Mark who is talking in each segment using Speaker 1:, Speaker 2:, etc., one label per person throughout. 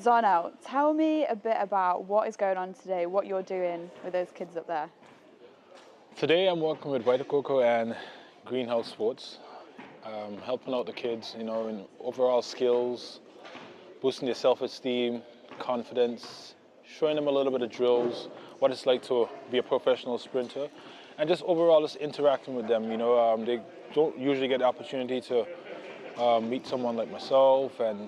Speaker 1: Zharnel, tell me a bit about what is going on today, what you're doing with those kids up there.
Speaker 2: Today I'm working with Vita Coco and Greenhouse Sports, helping out the kids, in overall skills, boosting their self-esteem, confidence, showing them a little bit of drills, what it's like to be a professional sprinter, and just overall just interacting with them. They don't usually get the opportunity to meet someone like myself, and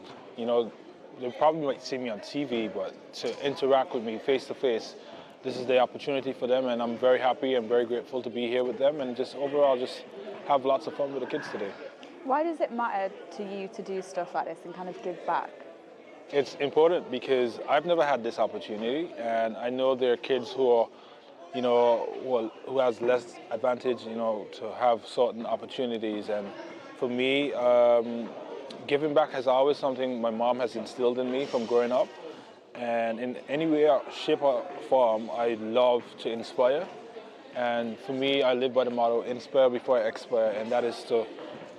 Speaker 2: they probably might see me on TV, but to interact with me face to face, this is the opportunity for them, and I'm very happy and very grateful to be here with them, and just overall just have lots of fun with the kids today.
Speaker 1: Why does it matter to you to do stuff like this and kind of give back?
Speaker 2: It's important because I've never had this opportunity, and I know there are kids who are, who has less advantage, to have certain opportunities. And for me, giving back has always something my mom has instilled in me from growing up. And in any way, shape, or form, I love to inspire. And for me, I live by the motto, inspire before I expire, and that is to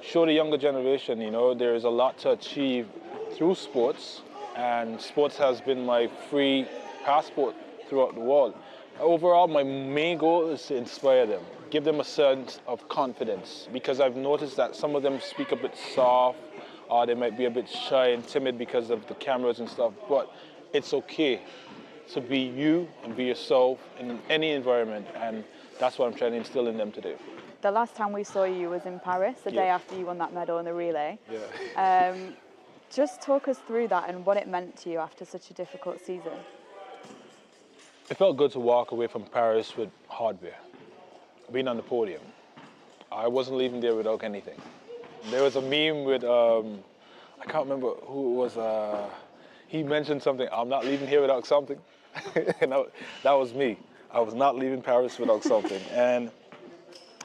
Speaker 2: show the younger generation, there is a lot to achieve through sports, and sports has been my free passport throughout the world. Overall, my main goal is to inspire them, give them a sense of confidence, because I've noticed that some of them speak a bit soft, or they might be a bit shy and timid because of the cameras and stuff, but it's okay to be you and be yourself in any environment, and that's what I'm trying to instill in them today.
Speaker 1: The last time we saw you was in Paris, the day after you won that medal in the relay.
Speaker 2: Yeah.
Speaker 1: Just talk us through that and what it meant to you after such a difficult season.
Speaker 2: It felt good to walk away from Paris with hardware, being on the podium. I wasn't leaving there without anything. There was a meme with, I can't remember who it was, he mentioned something, I'm not leaving here without something. And that was me. I was not leaving Paris without something. And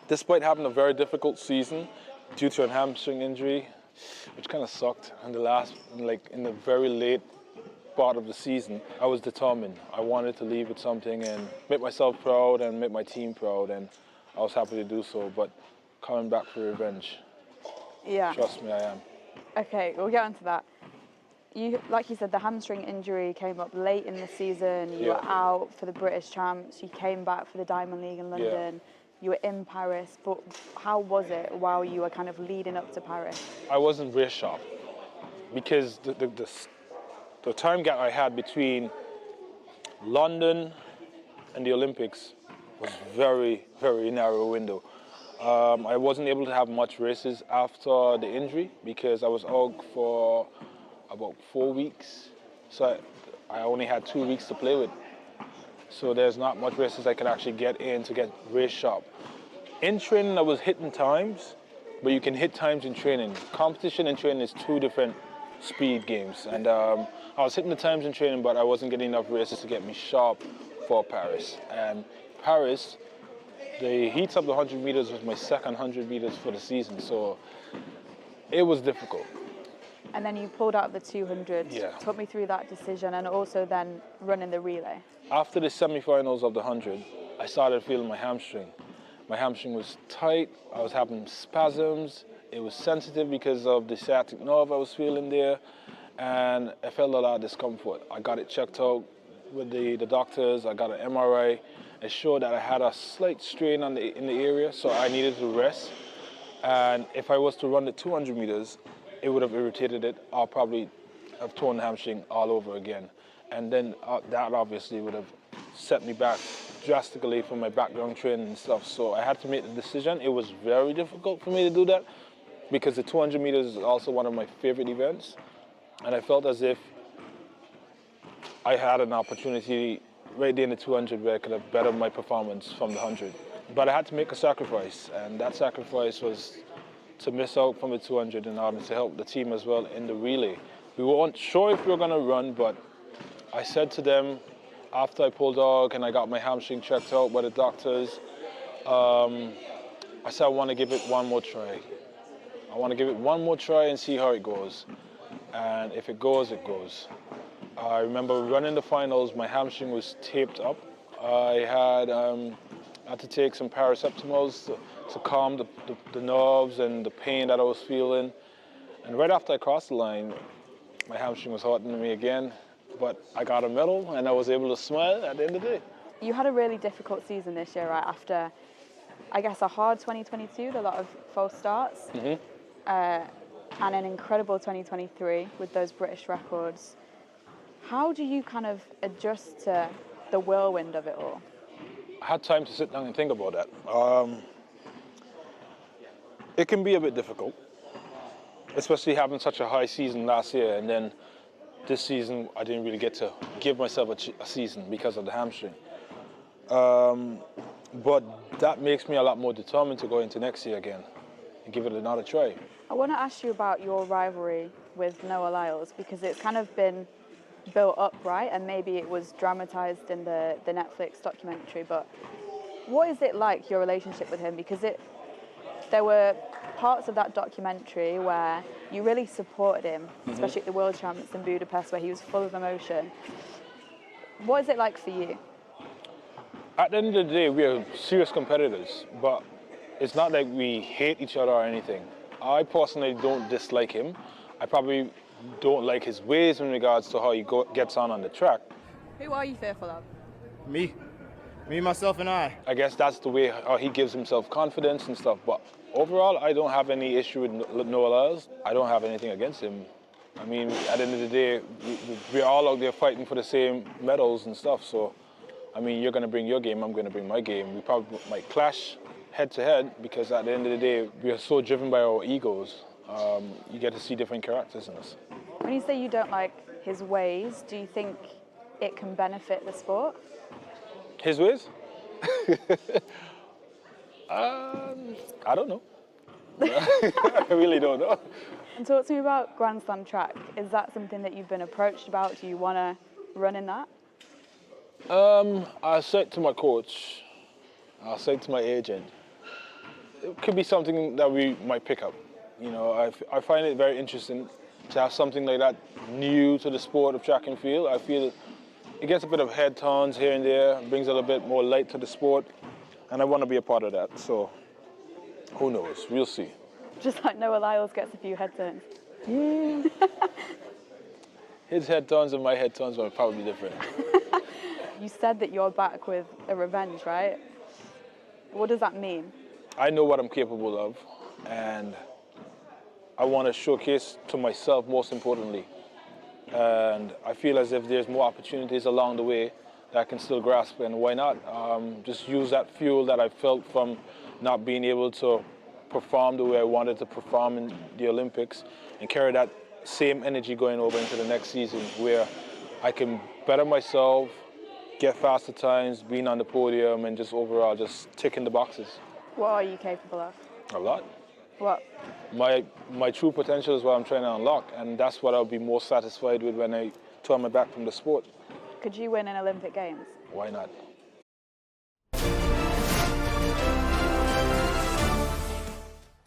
Speaker 2: despite having a very difficult season due to a hamstring injury, which kind of sucked in the very late part of the season, I was determined. I wanted to leave with something and make myself proud and make my team proud, and I was happy to do so, but coming back for revenge.
Speaker 1: Yeah.
Speaker 2: Trust me, I am.
Speaker 1: Okay, we'll get onto that. Like you said, the hamstring injury came up late in the season. You were out for the British Champs. You came back for the Diamond League in London.
Speaker 2: Yeah.
Speaker 1: You were in Paris, but how was it while you were kind of leading up to Paris?
Speaker 2: I wasn't race sharp because the time gap I had between London and the Olympics was very, very narrow window. I wasn't able to have much races after the injury because I was out for about 4 weeks. So I only had 2 weeks to play with. So there's not much races I could actually get in to get race sharp. In training, I was hitting times, but you can hit times in training. Competition and training is two different speed games. And I was hitting the times in training, but I wasn't getting enough races to get me sharp for Paris. And Paris, the heats of the 100 meters was my second 100 meters for the season. So it was difficult.
Speaker 1: And then you pulled out of the 200.
Speaker 2: Yeah.
Speaker 1: Talk me through that decision and also then running the relay.
Speaker 2: After the semifinals of the 100, I started feeling my hamstring. My hamstring was tight, I was having spasms, it was sensitive because of the sciatic nerve I was feeling there, and I felt a lot of discomfort. I got it checked out with the doctors, I got an MRI. It showed that I had a slight strain in the area, so I needed to rest. And if I was to run the 200 meters, it would have irritated it. I'll probably have torn the hamstring all over again. And then that obviously would have set me back drastically from my background training and stuff. So I had to make the decision. It was very difficult for me to do that because the 200 meters is also one of my favorite events. And I felt as if I had an opportunity right there in the 200 where I could have bettered my performance from the 100. But I had to make a sacrifice, and that sacrifice was to miss out from the 200 in order to help the team as well in the relay. We weren't sure if we were going to run, but I said to them after I pulled out and I got my hamstring checked out by the doctors, I said I want to give it one more try. I want to give it one more try and see how it goes. And if it goes, it goes. I remember running the finals, my hamstring was taped up. I had to take some paracetamol to calm the nerves and the pain that I was feeling. And right after I crossed the line, my hamstring was hurting me again. but I got a medal and I was able to smile at the end of the day.
Speaker 1: You had a really difficult season this year, right? After, I guess, a hard 2022 with a lot of false starts, and an incredible 2023 with those British records. How do you kind of adjust to the whirlwind of it all?
Speaker 2: I had time to sit down and think about that. It can be a bit difficult, especially having such a high season last year, and then this season I didn't really get to give myself a season because of the hamstring. But that makes me a lot more determined to go into next year again and give it another try.
Speaker 1: I want to ask you about your rivalry with Noah Lyles, because it's kind of been built up, right? And maybe it was dramatized in the Netflix documentary, but what is it like, your relationship with him? Because there were parts of that documentary where you really supported him, especially at the World Champs in Budapest, where he was full of emotion. What is it like for you?
Speaker 2: At the end of the day, we are serious competitors, but it's not like we hate each other or anything. I personally don't dislike him. I probably don't like his ways in regards to how he gets on the track.
Speaker 1: Who are you fearful of?
Speaker 3: Me, myself, and I.
Speaker 2: I guess that's the way how he gives himself confidence and stuff. But overall, I don't have any issue with Noah Lyles. I don't have anything against him. I mean, at the end of the day, we're all out there fighting for the same medals and stuff. So, I mean, you're going to bring your game, I'm going to bring my game. We probably might clash head to head because at the end of the day, we are so driven by our egos. You get to see different characters in us.
Speaker 1: When you say you don't like his ways, do you think it can benefit the sport?
Speaker 2: His ways? I don't know. I really don't know.
Speaker 1: And talk to me about Grand Slam track. Is that something that you've been approached about? Do you want to run in that?
Speaker 2: I said to my coach, I said to my agent, it could be something that we might pick up. You know, I find it very interesting to have something like that new to the sport of track and field. I feel it gets a bit of head turns here and there, brings a little bit more light to the sport, and I want to be a part of that. So, who knows? We'll see.
Speaker 1: Just like Noah Lyles gets a few head turns.
Speaker 2: His head turns and my head turns are probably different.
Speaker 1: You said that you're back with a revenge, right? What does that mean?
Speaker 2: I know what I'm capable of, and I want to showcase to myself, most importantly. And I feel as if there's more opportunities along the way that I can still grasp, and why not? Just use that fuel that I felt from not being able to perform the way I wanted to perform in the Olympics, and carry that same energy going over into the next season, where I can better myself, get faster times, being on the podium, and just overall just ticking the boxes.
Speaker 1: What are you capable of?
Speaker 2: A lot.
Speaker 1: What?
Speaker 2: My true potential is what I'm trying to unlock, and that's what I'll be most satisfied with when I turn my back from the sport.
Speaker 1: Could you win in Olympic Games?
Speaker 2: Why not?